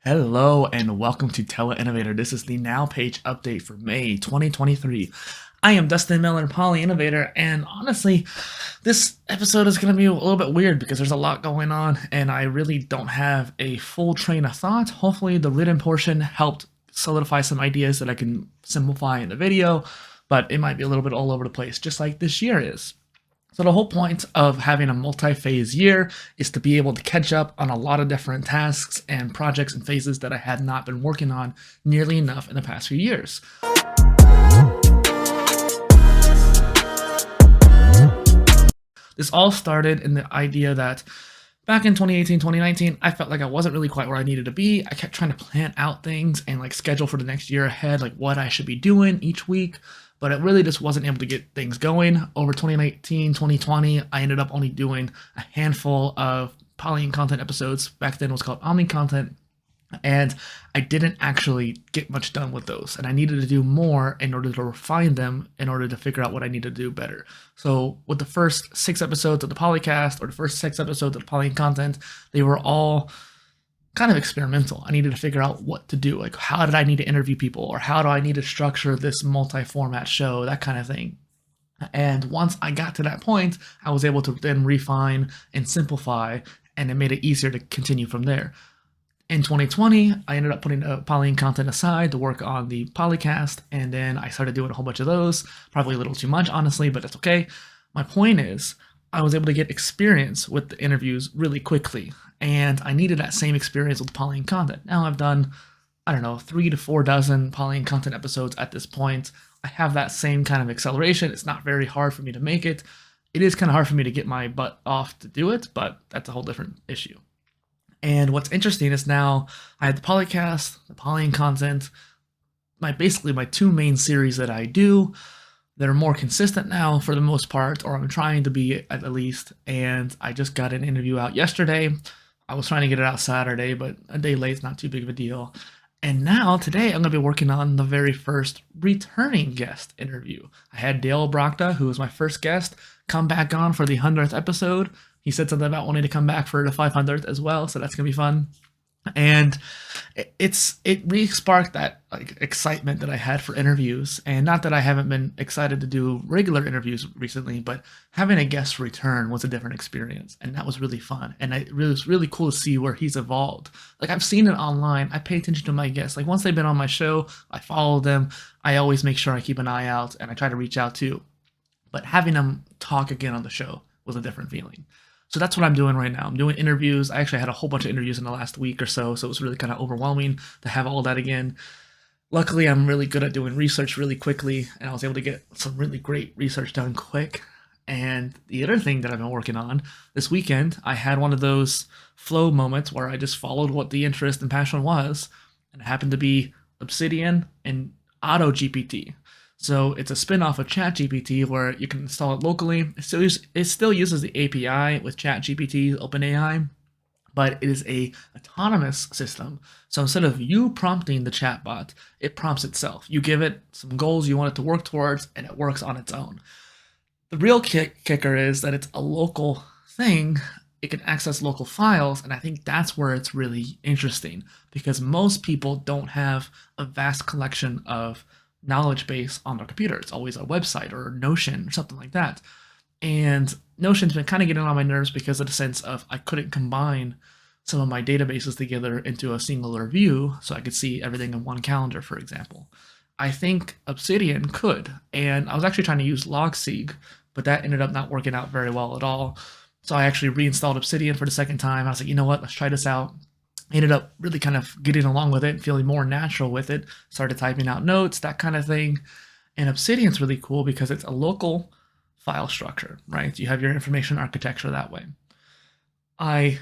Hello and welcome to PolyInnovator. This is the Now page update for May 2023. I am Dustin Miller, PolyInnovator, and honestly, this episode is going to be a little bit weird because there's a lot going on and I really don't have a full train of thought. Hopefully the written portion helped solidify some ideas that I can simplify in the video, but it might be a little bit all over the place, just like this year is. So the whole point of having a multi-phase year is to be able to catch up on a lot of different tasks and projects and phases that I had not been working on nearly enough in the past few years. This all started in the idea that back in 2018, 2019, I felt like I wasn't really quite where I needed to be. I kept trying to plan out things and schedule for the next year ahead, like what I should be doing each week. But it really just wasn't able to get things going. Over 2019, 2020, I ended up only doing a handful of poly content episodes. Back then it was called Omni content. And I didn't actually get much done with those. And I needed to do more in order to refine them, in order to figure out what I need to do better. So with the first 6 episodes of the POLYCAST, or the first 6 episodes of the poly content, they were all kind of experimental. I needed to figure out what to do. Like, how did I need to interview people? Or how do I need to structure this multi-format show? That kind of thing. And once I got to that point, I was able to then refine and simplify, and it made it easier to continue from there. In 2020, I ended up putting poly content aside to work on the POLYCAST, and then I started doing a whole bunch of those. Probably a little too much, honestly, but that's okay. My point is, I was able to get experience with the interviews really quickly, and I needed that same experience with poly content. Now I've done, 3 to 4 dozen poly content episodes at this point. I have that same kind of acceleration. It's not very hard for me to make it. It is kind of hard for me to get my butt off to do it, but that's a whole different issue. And what's interesting is now I have the POLYCAST, the poly content, basically my 2 main series that I do. They're more consistent now for the most part, or I'm trying to be at least, and I just got an interview out yesterday. I was trying to get it out Saturday, but a day late is not too big of a deal. And now, today, I'm going to be working on the very first returning guest interview. I had Dale Brockta, who was my first guest, come back on for the 100th episode. He said something about wanting to come back for the 500th as well, so that's going to be fun. And it re-sparked that excitement that I had for interviews. And not that I haven't been excited to do regular interviews recently, but having a guest return was a different experience, and that was really fun. And it was really cool to see where he's evolved. I've seen it online. I pay attention to my guests. Once they've been on my show, I follow them. I always make sure I keep an eye out, and I try to reach out too. But having them talk again on the show was a different feeling. So that's what I'm doing right now. I'm doing interviews. I actually had a whole bunch of interviews in the last week or so it was really kind of overwhelming to have all that again. Luckily, I'm really good at doing research really quickly, and I was able to get some really great research done quick. And the other thing that I've been working on this weekend, I had one of those flow moments where I just followed what the interest and passion was, and it happened to be Obsidian and AutoGPT. So it's a spin-off of ChatGPT where you can install it locally. It still uses the API with ChatGPT, OpenAI, but it is a autonomous system. So instead of you prompting the chatbot, it prompts itself. You give it some goals you want it to work towards, and it works on its own. The real kicker is that it's a local thing. It can access local files, and I think that's where it's really interesting, because most people don't have a vast collection of knowledge base on their computer. It's always a website or Notion or something like that. And Notion's been kind of getting on my nerves because of the sense of I couldn't combine some of my databases together into a singular view so I could see everything in one calendar, for example. I think Obsidian could, and I was actually trying to use Logseq, but that ended up not working out very well at all. So I actually reinstalled Obsidian for the second time. I was like, you know what, let's try this out. Ended up really kind of getting along with it, feeling more natural with it, started typing out notes, that kind of thing. And Obsidian's really cool because it's a local file structure, right? You have your information architecture that way. I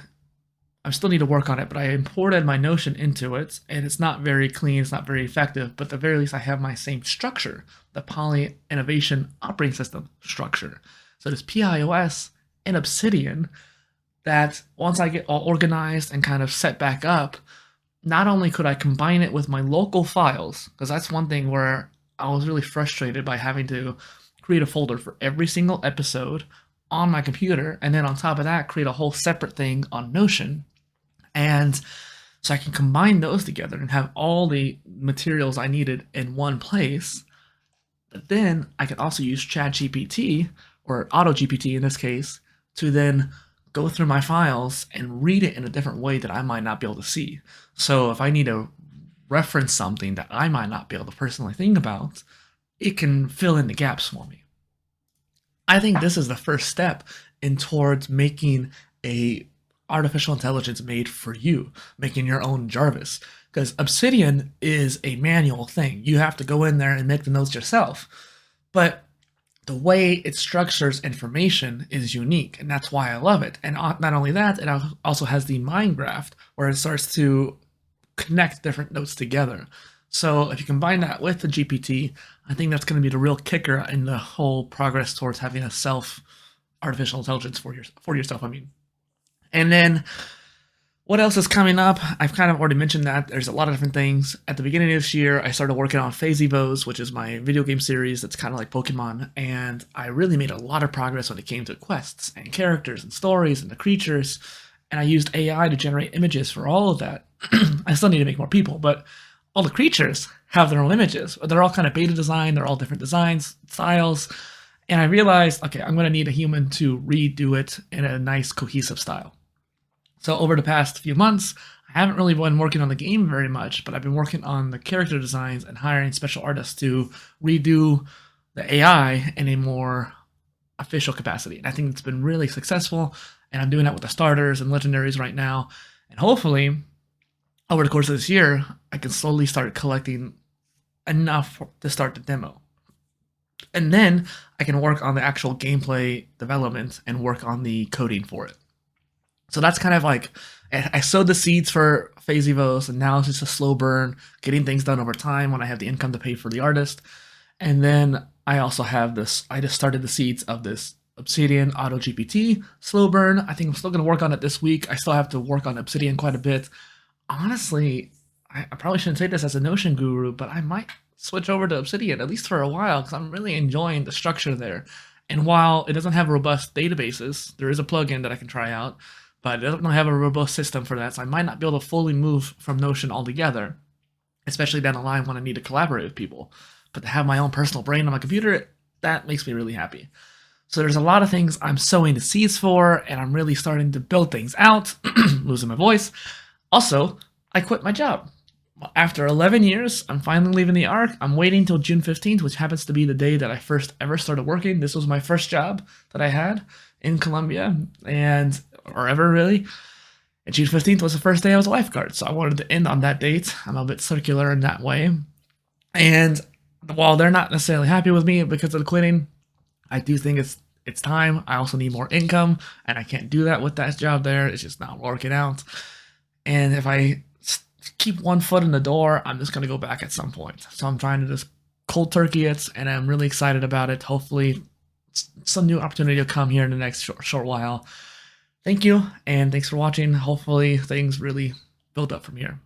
still need to work on it, but I imported my Notion into it, and it's not very clean, it's not very effective, but at the very least I have my same structure, the PolyInnovation operating system structure. So there's PIOS and Obsidian, that once I get all organized and kind of set back up, not only could I combine it with my local files, because that's one thing where I was really frustrated by having to create a folder for every single episode on my computer, and then on top of that, create a whole separate thing on Notion. And So I can combine those together and have all the materials I needed in one place. But then I can also use ChatGPT, or AutoGPT in this case, to then go through my files and read it in a different way that I might not be able to see. So if I need to reference something that I might not be able to personally think about, it can fill in the gaps for me. I think this is the first step in towards making a artificial intelligence made for you, making your own Jarvis. Because Obsidian is a manual thing. You have to go in there and make the notes yourself. But the way it structures information is unique, and that's why I love it. And not only that, it also has the mind graph, where it starts to connect different notes together. So if you combine that with the GPT, I think that's going to be the real kicker in the whole progress towards having a artificial intelligence for yourself. And then what else is coming up? I've kind of already mentioned that. There's a lot of different things. At the beginning of this year, I started working on PhoseEvos, which is my video game series that's kind of like Pokemon, and I really made a lot of progress when it came to quests and characters and stories and the creatures, and I used AI to generate images for all of that. I still need to make more people, but all the creatures have their own images. They're all kind of beta design, they're all different designs, styles, and I realized, okay, I'm going to need a human to redo it in a nice, cohesive style. So over the past few months, I haven't really been working on the game very much, but I've been working on the character designs and hiring special artists to redo the AI in a more official capacity. And I think it's been really successful, and I'm doing that with the starters and legendaries right now. And hopefully, over the course of this year, I can slowly start collecting enough to start the demo. And then I can work on the actual gameplay development and work on the coding for it. So that's kind of like, I sowed the seeds for PhoseEvos, and now it's just a slow burn, getting things done over time when I have the income to pay for the artist. And then I also have this, I just started the seeds of this Obsidian AutoGPT slow burn. I think I'm still going to work on it this week. I still have to work on Obsidian quite a bit. Honestly, I probably shouldn't say this as a Notion guru, but I might switch over to Obsidian, at least for a while, because I'm really enjoying the structure there. And while it doesn't have robust databases, there is a plugin that I can try out, but it doesn't have a robust system for that, so I might not be able to fully move from Notion altogether, especially down the line when I need to collaborate with people. But to have my own personal brain on my computer, that makes me really happy. So there's a lot of things I'm sowing the seeds for, and I'm really starting to build things out. Losing my voice. Also, I quit my job. After 11 years, I'm finally leaving the ARC. I'm waiting till June 15th, which happens to be the day that I first ever started working. This was my first job that I had in Colombia, or ever really. And June 15th was the first day I was a lifeguard, so I wanted to end on that date. I'm a bit circular in that way. And while they're not necessarily happy with me because of the quitting, I do think it's time. I also need more income, and I can't do that with that job there. It's just not working out. And if I keep one foot in the door, I'm just going to go back at some point. So I'm trying to just cold turkey it, and I'm really excited about it. Hopefully, some new opportunity will come here in the next short while. Thank you, and thanks for watching. Hopefully, things really build up from here.